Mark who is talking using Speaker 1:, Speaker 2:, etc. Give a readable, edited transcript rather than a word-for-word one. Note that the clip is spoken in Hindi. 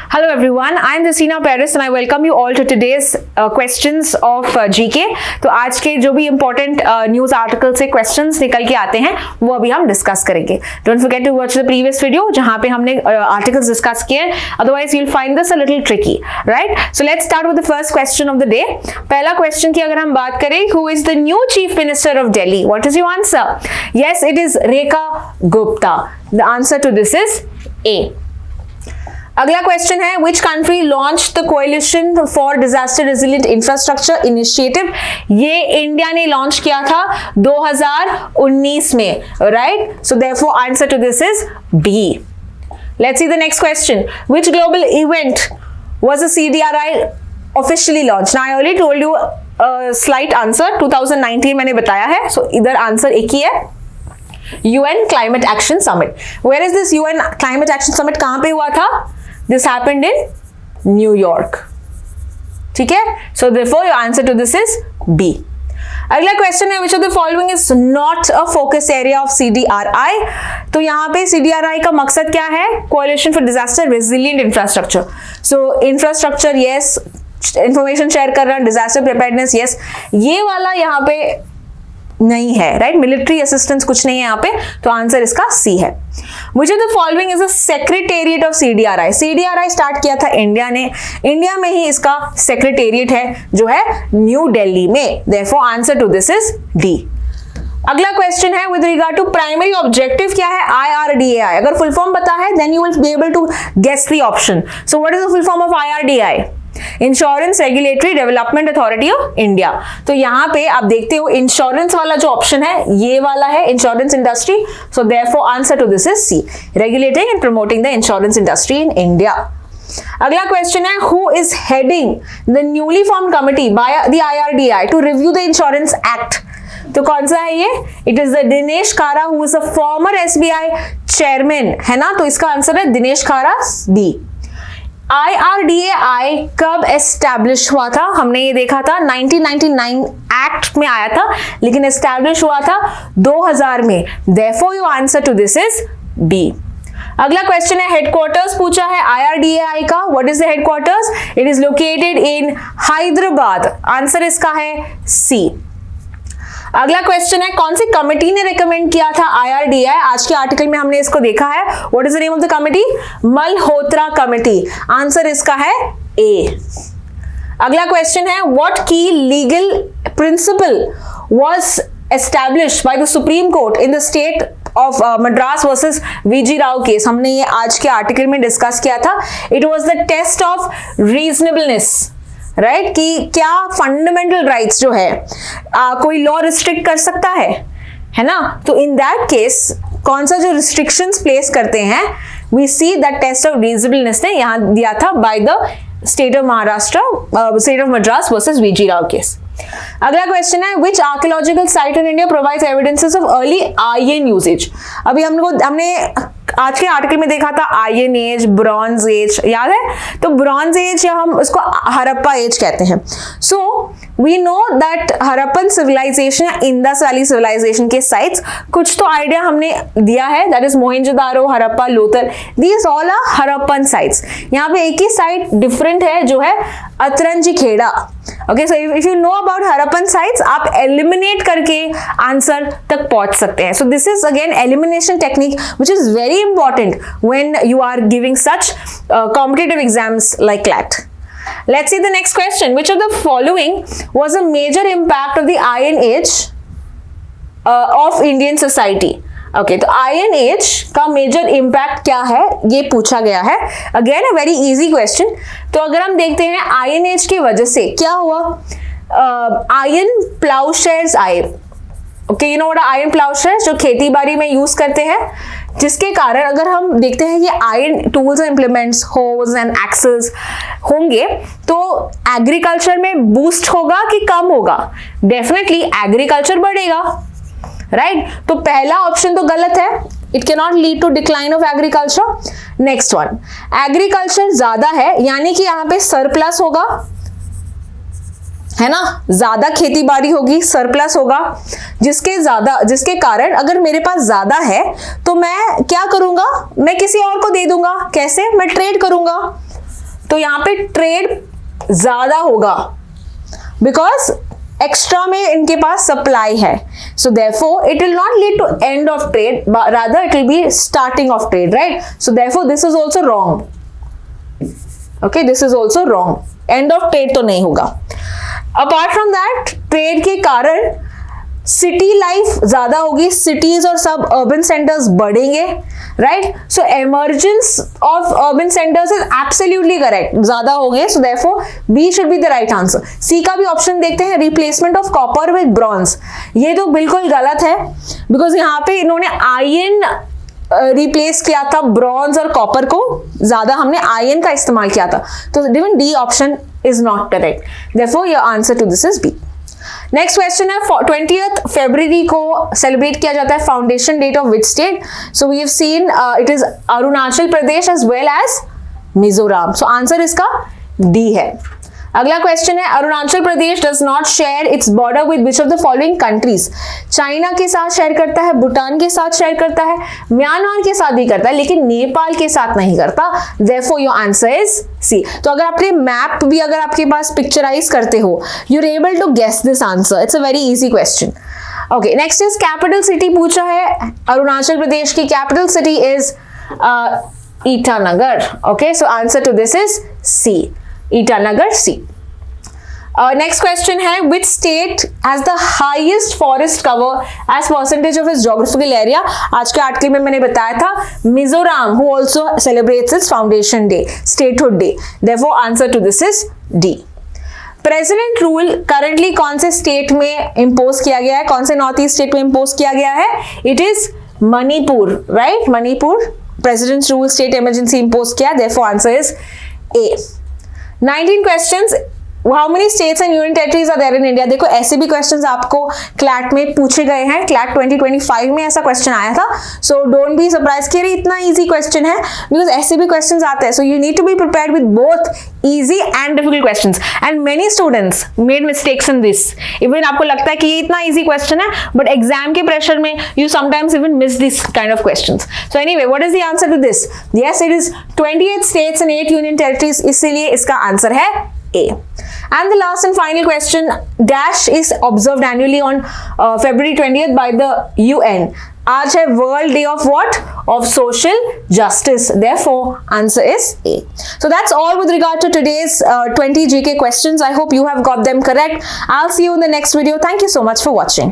Speaker 1: Hello everyone, I am Jasina Paris and I welcome you all to today's questions of GK। तो आज के जो भी important news article से questions निकल के आते हैं वो अभी हम discuss करेंगे। Don't forget to watch the previous video जहाँ पे हमने articles discuss किए हैं, otherwise you'll find this a little tricky, right? So let's start with the first question of the day। पहला question की अगर हम बात करें, who is the new Chief Minister of Delhi? What is your answer? Yes, it is Rekha Gupta। The answer to this is A। अगला क्वेश्चन है which country launched the coalition for disaster resilient infrastructure initiative? ये इंडिया ने लॉन्च किया था 2019 में, right? So therefore answer to this is B। Let's see the next question। Which global event was the CDRI officially launched? Now I already told you a slight answer, 2019 मैंने बताया है, so इधर आंसर एक ही है, UN Climate Action Summit। Where is this UN Climate Action Summit? कहाँ पे हुआ था? This happened in New York। ठीक है? So therefore your answer to this is B। अगला क्वेश्चन है which of the following is not a focus area of CDRI? तो यहाँ पे CDRI का मकसद क्या है? Coalition for Disaster Resilient Infrastructure। So infrastructure yes, information share कर रहा, disaster preparedness yes, ये वाला यहाँ पे नहीं है, राइट? मिलिट्री असिस्टेंस कुछ नहीं है यहाँ पे, तो आंसर इसका सी है। Which of the following is a secretariat of CDRI? CDRI start किया था इंडिया ने, इंडिया में ही इसका सेक्रेटेरिएट है जो है न्यू दिल्ली में। Therefore answer to this is D। अगला क्वेश्चन है with regard to primary objective क्या है? IRDAI। अगर फुल फॉर्म पता है then you will be able to guess the option। So what is the full form of IRDAI? Insurance regulatory development authority of India. तो यहाँ पे आप देखते हो इंश्योरेंस वाला जो ऑप्शन है ये वाला है, insurance industry. So therefore answer to this is C, regulating and promoting the insurance industry in India. अगला क्वेश्चन है who is heading the newly formed committee by the IRDAI to review the insurance act? तो कौन सा है ये? इट इज द दिनेश खारा who is a former SBI chairman, है ना? तो इसका आंसर है दिनेश खारा, बी। IRDAI कब एस्टैब्लिश हुआ था? हमने ये देखा था 1999 एक्ट में आया था, लेकिन एस्टैब्लिश हुआ था 2000 में। Therefore your answer to this is B। अगला क्वेश्चन है हेडक्वार्टर्स पूछा है IRDAI का। What is the headquarters? It is located in Hyderabad. Answer इसका है C। अगला क्वेश्चन है कौन सी कमिटी ने रिकमेंड किया था IRDAI? आज के आर्टिकल में हमने इसको देखा है। What is the name of the committee? Malhotra committee. Answer इसका है A। अगला क्वेश्चन है what key legal principle was established by the supreme court in the state of Madras versus VG Rao case? हमने ये आज के आर्टिकल में डिस्कस किया था। It was the test of reasonableness, right? कि क्या फंडामेंटल राइट्स जो है कोई लॉ रिस्ट्रिक्ट कर सकता है ना? तो इन दैट केस कौन सा जो रिस्ट्रिक्शंस प्लेस करते हैं, we see that test of reasonableness ने यहां दिया था by the state of Maharashtra, state of Madras versus VG Rao case. अगला क्वेश्चन है which archaeological site in India provides evidences of early iron uses? अभी हमने आज के आर्टिकल में देखा था आयरन एज, ब्रॉन्ज एज, याद है? तो ब्रॉन्ज एज या हम उसको हड़प्पा एज कहते हैं। So we know that Harappan civilisation या इंडस वैली सिविलाइजेशन के साइट्स, कुछ तो आइडिया हमने दिया है, that is Mohenjodaro, Harappa, Lothal, these all are Harappan sites. यहाँ पे एक ही साइट डिफरेंट है जो है Atranji Khera. Okay, so if you know about Harappan sites आप एलिमिनेट करके आंसर तक पहुंच सकते हैं। So this is again elimination technique which is very important when you are giving such competitive exams like CLAT. Let's see the next question. Which of the following was a major impact of the Iron Age of Indian society? Okay, तो Iron Age का major impact क्या है ये पूछा गया है। Again a very easy question। तो अगर हम देखते हैं Iron Age की वजह से क्या हुआ, आयरन प्लाउशेयर्स आए। Okay, you know what iron ploughshares जो खेती बाड़ी में यूज करते हैं, जिसके कारण अगर हम देखते हैं ये iron tools and implements, hoes and axes होंगे तो एग्रीकल्चर में बूस्ट होगा कि कम होगा? डेफिनेटली एग्रीकल्चर बढ़ेगा, राइट? तो पहला ऑप्शन तो गलत है, it can not lead to decline of agriculture. Next one, agriculture ज्यादा है यानी कि यहाँ पे सरप्लस होगा, है ना? ज्यादा खेती बाड़ी होगी, सरप्लस होगा, जिसके कारण अगर मेरे पास ज्यादा है तो मैं क्या करूंगा? मैं किसी और को दे दूंगा। कैसे? मैं ट्रेड करूंगा, तो यहाँ पे ट्रेड ज्यादा होगा बिकॉज एक्स्ट्रा में इनके पास सप्लाई है. So therefore it will not lead to end of trade, rather it will be starting of trade, right? So therefore this is also wrong. Okay, this is also wrong. End of trade तो नहीं होगा. अपार्ट फ्रॉम दैट, ट्रेड के कारण सिटी लाइफ ज्यादा होगी, सिटीज और सब अर्बन सेंटर्स बढ़ेंगे, right? So emergence of urban centres is absolutely correct, ज्यादा होंगे. So therefore B should be the right answer. C का भी ऑप्शन देखते हैं, replacement of copper with bronze. ये तो बिल्कुल गलत है बिकॉज यहाँ पे इन्होंने आयरन रिप्लेस किया था ब्रॉन्ज और कॉपर को, ज्यादा हमने आयरन का इस्तेमाल किया था. तो even D option is not correct. Therefore your answer to this is B. Next question है 20th फरवरी को सेलिब्रेट किया जाता है foundation date of which state? So we have seen it is Arunachal Pradesh as well as Mizoram. So answer इसका डी है. अगला क्वेश्चन है Arunachal Pradesh does not share its border with which of the following countries? China के साथ शेयर करता है, भूटान के साथ शेयर करता है, म्यांमार के साथ भी करता है, लेकिन नेपाल के साथ नहीं करता. Therefore your answer is C. तो अगर आपने मैप भी अगर आपके पास पिक्चराइज करते हो, you are able to guess this answer. It's a very easy question. Okay, next is capital city पूछा है अरुणाचल प्रदेश की. Capital city is Itanagar. Okay, so answer to this is C, Itanagar, C. Next question है which state has the highest forest cover as percentage of its geographical area? आज के आर्टिकल में मैंने बताया था Mizoram who also celebrates its foundation day, statehood day. Therefore answer to this is D. President rule currently कौन से स्टेट में इंपोज किया गया है? कौन से नॉर्थ ईस्ट स्टेट में इंपोज किया गया है? It is Manipur, right? Manipur president rule state emergency impose किया. Therefore answer is A. 19 questions. How many states and union territories are there in India? देखो ऐसे भी क्वेश्चंस आपको क्लैट में पूछे गए हैं. क्लैट 2025 में ऐसा क्वेश्चन आया था. सो डोंट बी सरप्राइज कि अरे इतना इजी क्वेश्चन है, बिकॉज ऐसे भी क्वेश्चंस आते हैं. So you need to be prepared with both easy and difficult questions, and many students made mistakes in this. Even आपको लगता है कि ये इतना easy question है, but exam के pressure में you sometimes even miss this kind of questions. So anyway, what is the answer to this? Yes, it is 28 states and 8 union territories. इसीलिए इसका आंसर है A. And the last and final question, dash is observed annually on February 20th by the UN. आज है World Day of what? Of Social Justice. Therefore, answer is A. So that's all with regard to today's 20 GK questions. I hope you have got them correct. I'll see you in the next video. Thank you so much for watching.